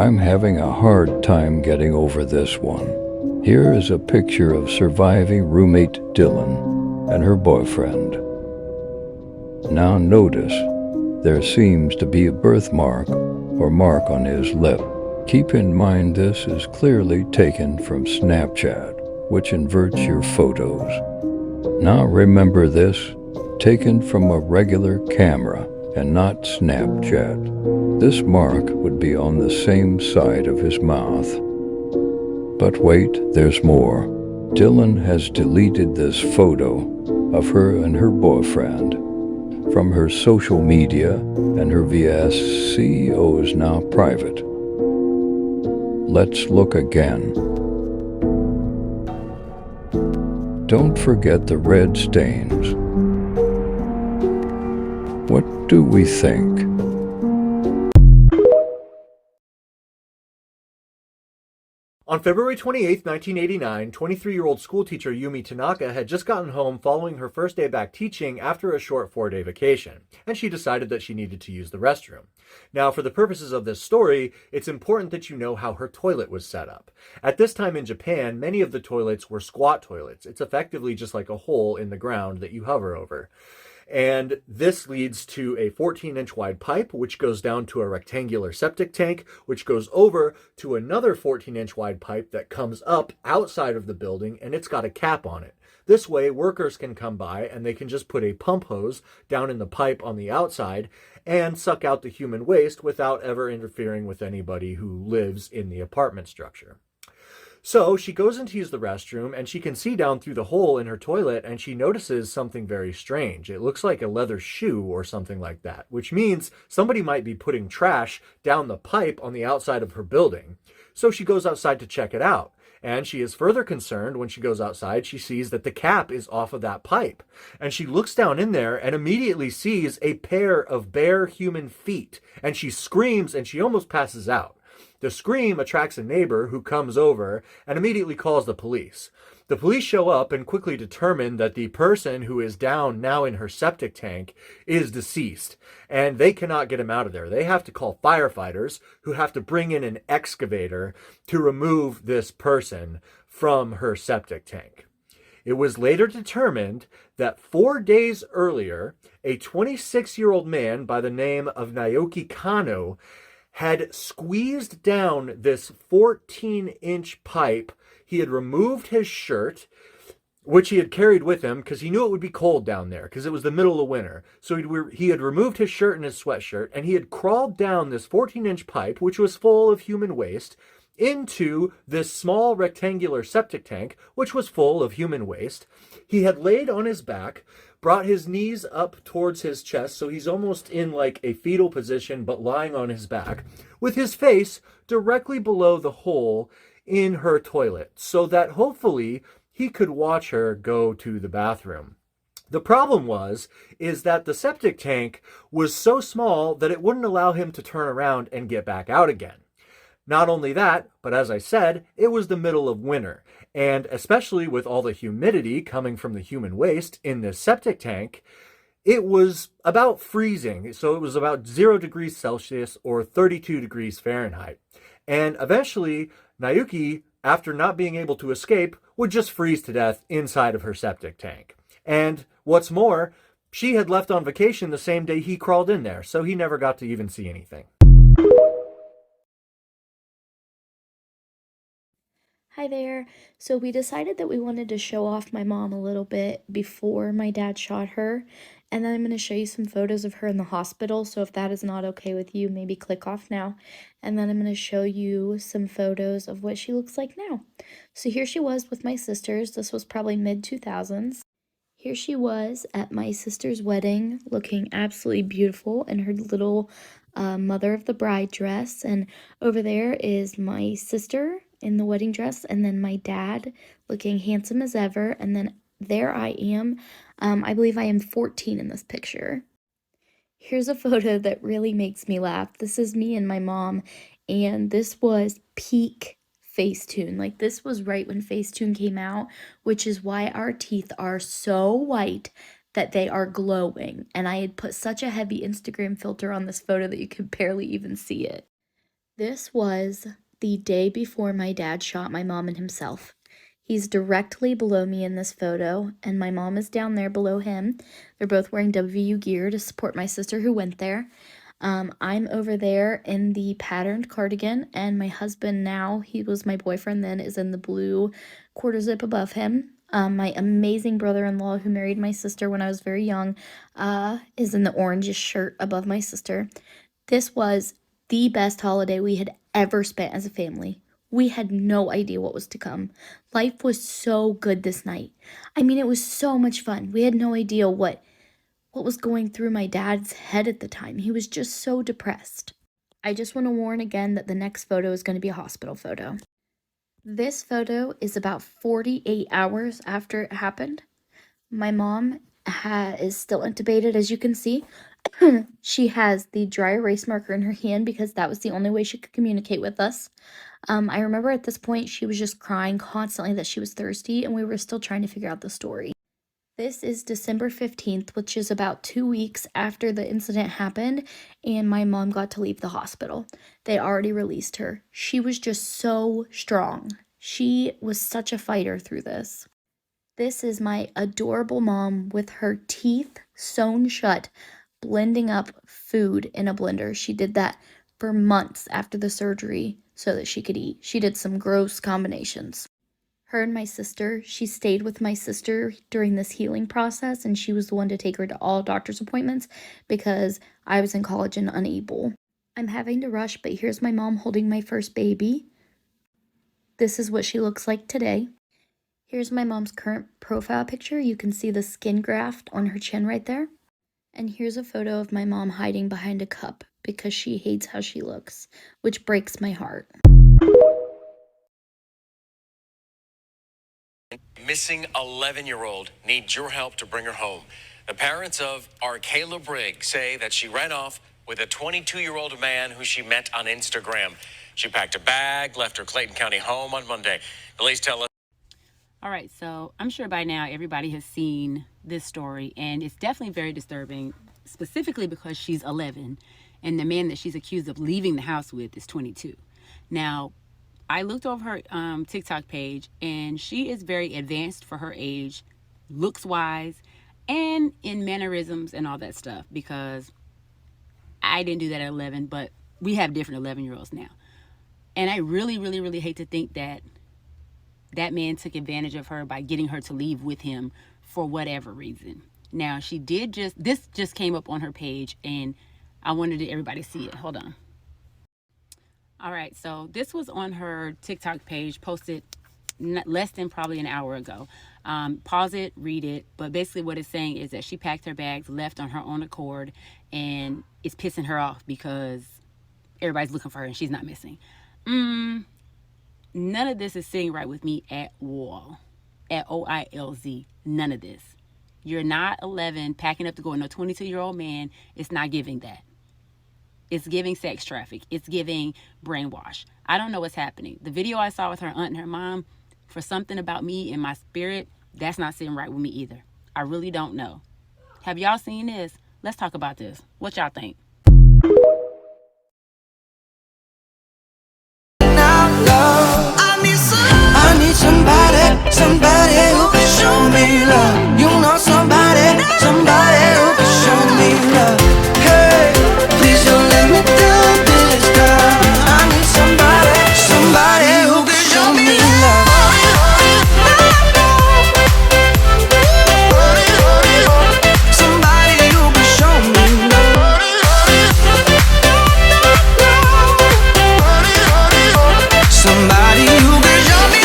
I'm having a hard time getting over this one. Here is a picture of surviving roommate Dylan and her boyfriend. Now notice, there seems to be a birthmark or mark on his lip. Keep in mind this is clearly taken from Snapchat, which inverts your photos. Now remember this, taken from a regular camera and not Snapchat. This mark would be on the same side of his mouth. But wait, there's more. Dylan has deleted this photo of her and her boyfriend from her social media, and her VSCO is now private. Let's look again. Don't forget the red stains. What do we think? On February 28, 1989, 23-year-old schoolteacher Yumi Tanaka had just gotten home following her first day back teaching after a short 4-day vacation, and she decided that she needed to use the restroom. Now, for the purposes of this story, it's important that you know how her toilet was set up. At this time in Japan, many of the toilets were squat toilets. It's effectively just like a hole in the ground that you hover over. And this leads to a 14-inch wide pipe, which goes down to a rectangular septic tank, which goes over to another 14-inch wide pipe that comes up outside of the building, and it's got a cap on it. This way, workers can come by and they can just put a pump hose down in the pipe on the outside and suck out the human waste without ever interfering with anybody who lives in the apartment structure. So she goes in to use the restroom, and she can see down through the hole in her toilet, and she notices something very strange. It looks like a leather shoe or something like that, which means somebody might be putting trash down the pipe on the outside of her building. So she goes outside to check it out. And she is further concerned when she goes outside. She sees that the cap is off of that pipe. And she looks down in there and immediately sees a pair of bare human feet. And she screams and she almost passes out. The scream attracts a neighbor who comes over and immediately calls the police. The police show up and quickly determine that the person who is down now in her septic tank is deceased, and they cannot get him out of there. They have to call firefighters who have to bring in an excavator to remove this person from her septic tank. It was later determined that 4 days earlier, a 26-year-old man by the name of Naoki Kano had squeezed down this 14-inch pipe. He had removed his shirt, which he had carried with him because he knew it would be cold down there because it was the middle of winter. So he had removed his shirt and his sweatshirt, and he had crawled down this 14-inch pipe, which was full of human waste, into this small rectangular septic tank, which was full of human waste. He had laid on his back, brought his knees up towards his chest, so he's almost in like a fetal position, but lying on his back, with his face directly below the hole in her toilet, so that hopefully he could watch her go to the bathroom. The problem is that the septic tank was so small that it wouldn't allow him to turn around and get back out again. Not only that, but as I said, it was the middle of winter, and especially with all the humidity coming from the human waste in this septic tank, it was about freezing. So it was about 0 degrees Celsius or 32 degrees Fahrenheit. And eventually, Naoki, after not being able to escape, would just freeze to death inside of her septic tank. And what's more, she had left on vacation the same day he crawled in there, so he never got to even see anything. Hi there. So we decided that we wanted to show off my mom a little bit before my dad shot her. And then I'm going to show you some photos of her in the hospital. So if that is not okay with you, maybe click off now. And then I'm going to show you some photos of what she looks like now. So here she was with my sisters. This was probably mid-2000s. Here she was at my sister's wedding, looking absolutely beautiful in her little mother of the bride dress. And over there is my sister in the wedding dress, and then my dad looking handsome as ever. And then there I am. I believe I am 14 in this picture. Here's a photo that really makes me laugh. This is me and my mom, and this was peak Facetune. Like, this was right when Facetune came out, which is why our teeth are so white that they are glowing. And I had put such a heavy Instagram filter on this photo that you could barely even see it. This was the day before my dad shot my mom and himself. He's directly below me in this photo, and my mom is down there below him. They're both wearing WU gear to support my sister who went there. I'm over there in the patterned cardigan, and my husband now, he was my boyfriend then, is in the blue quarter zip above him. My amazing brother-in-law who married my sister when I was very young is in the orangish shirt above my sister. This was the best holiday we had ever spent as a family. We had no idea what was to come. Life was so good this night. I mean, it was so much fun. We had no idea what was going through my dad's head at the time. He was just so depressed. I just want to warn again that the next photo is going to be a hospital photo. This photo is about 48 hours after it happened. My mom is still intubated, as you can see. She has the dry erase marker in her hand because that was the only way she could communicate with us. I remember at this point she was just crying constantly that she was thirsty, and we were still trying to figure out the story. This is December 15th, which is about 2 weeks after the incident happened, and my mom got to leave the hospital. They already released her. She was just so strong. She was such a fighter through this. This is my adorable mom with her teeth sewn shut, blending up food in a blender. She did that for months after the surgery so that she could eat. She did some gross combinations. Her and my sister, she stayed with my sister during this healing process, and she was the one to take her to all doctor's appointments because I was in college and unable. I'm having to rush, but here's my mom holding my first baby. This is what she looks like today. Here's my mom's current profile picture. You can see the skin graft on her chin right there. And here's a photo of my mom hiding behind a cup because she hates how she looks, which breaks my heart. Missing 11-year-old needs your help to bring her home. The parents of Arkayla Briggs say that she ran off with a 22-year-old man who she met on Instagram. She packed a bag, left her Clayton County home on Monday. Police tell us. All right, so I'm sure by now everybody has seen this story, and it's definitely very disturbing, specifically because she's 11, and the man that she's accused of leaving the house with is 22. Now, I looked over her TikTok page, and she is very advanced for her age, looks-wise, and in mannerisms and all that stuff, because I didn't do that at 11, but we have different 11-year-olds now. And I really, really, really hate to think that that man took advantage of her by getting her to leave with him for whatever reason. Now, this just came up on her page, and I wanted everybody to see it. Hold on. All right, so this was on her TikTok page, posted less than probably an hour ago. Pause it, read it, but basically what it's saying is that she packed her bags, left on her own accord, and it's pissing her off because everybody's looking for her and she's not missing. None of this is sitting right with me at all. At OILZ, none of this. You're not 11 packing up to go with no 22-year-old man. It's not giving that. It's giving sex traffic. It's giving brainwash. I don't know what's happening. The video I saw with her aunt and her mom, for something about me in my spirit, that's not sitting right with me either. I really don't know. Have y'all seen this? Let's talk about this. What y'all think? I need somebody who can show me love. You know somebody who can show me love. Hey, please don't let me down this time. I need somebody who can show me love. Somebody who can show me love. Somebody who can show me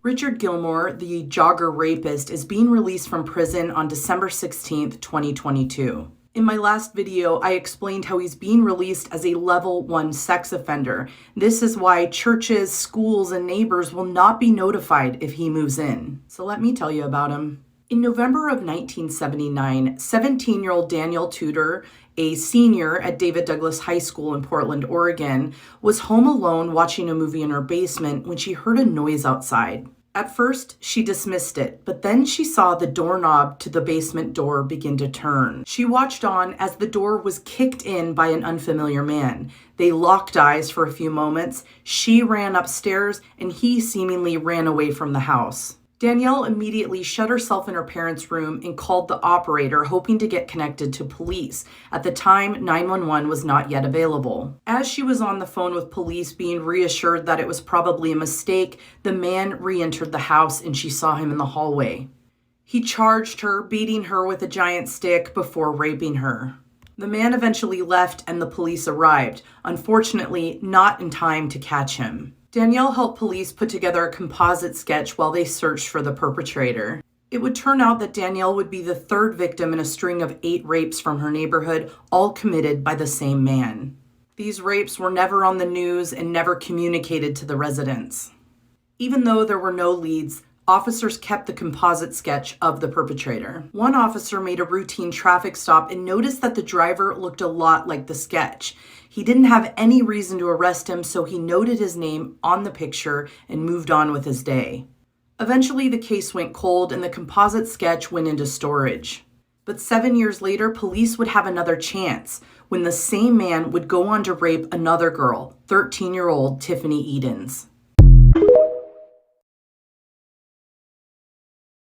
Richard Gilmore, the jogger rapist, is being released from prison on December 16th, 2022. In my last video, I explained how he's being released as a level 1 sex offender. This is why churches, schools, and neighbors will not be notified if he moves in. So let me tell you about him. In November of 1979, 17-year-old Danielle Tudor, a senior at David Douglas High School in Portland, Oregon, was home alone watching a movie in her basement when she heard a noise outside. At first, she dismissed it, but then she saw the doorknob to the basement door begin to turn. She watched on as the door was kicked in by an unfamiliar man. They locked eyes for a few moments. She ran upstairs, and he seemingly ran away from the house. Danielle immediately shut herself in her parents' room and called the operator, hoping to get connected to police. At the time, 911 was not yet available. As she was on the phone with police, being reassured that it was probably a mistake, the man re-entered the house and she saw him in the hallway. He charged her, beating her with a giant stick before raping her. The man eventually left and the police arrived, unfortunately not in time to catch him. Danielle helped police put together a composite sketch while they searched for the perpetrator. It would turn out that Danielle would be the third victim in a string of 8 rapes from her neighborhood, all committed by the same man. These rapes were never on the news and never communicated to the residents. Even though there were no leads, officers kept the composite sketch of the perpetrator. One officer made a routine traffic stop and noticed that the driver looked a lot like the sketch. He didn't have any reason to arrest him, so he noted his name on the picture and moved on with his day. Eventually, the case went cold and the composite sketch went into storage. But 7 years later, police would have another chance when the same man would go on to rape another girl, 13-year-old Tiffany Edens.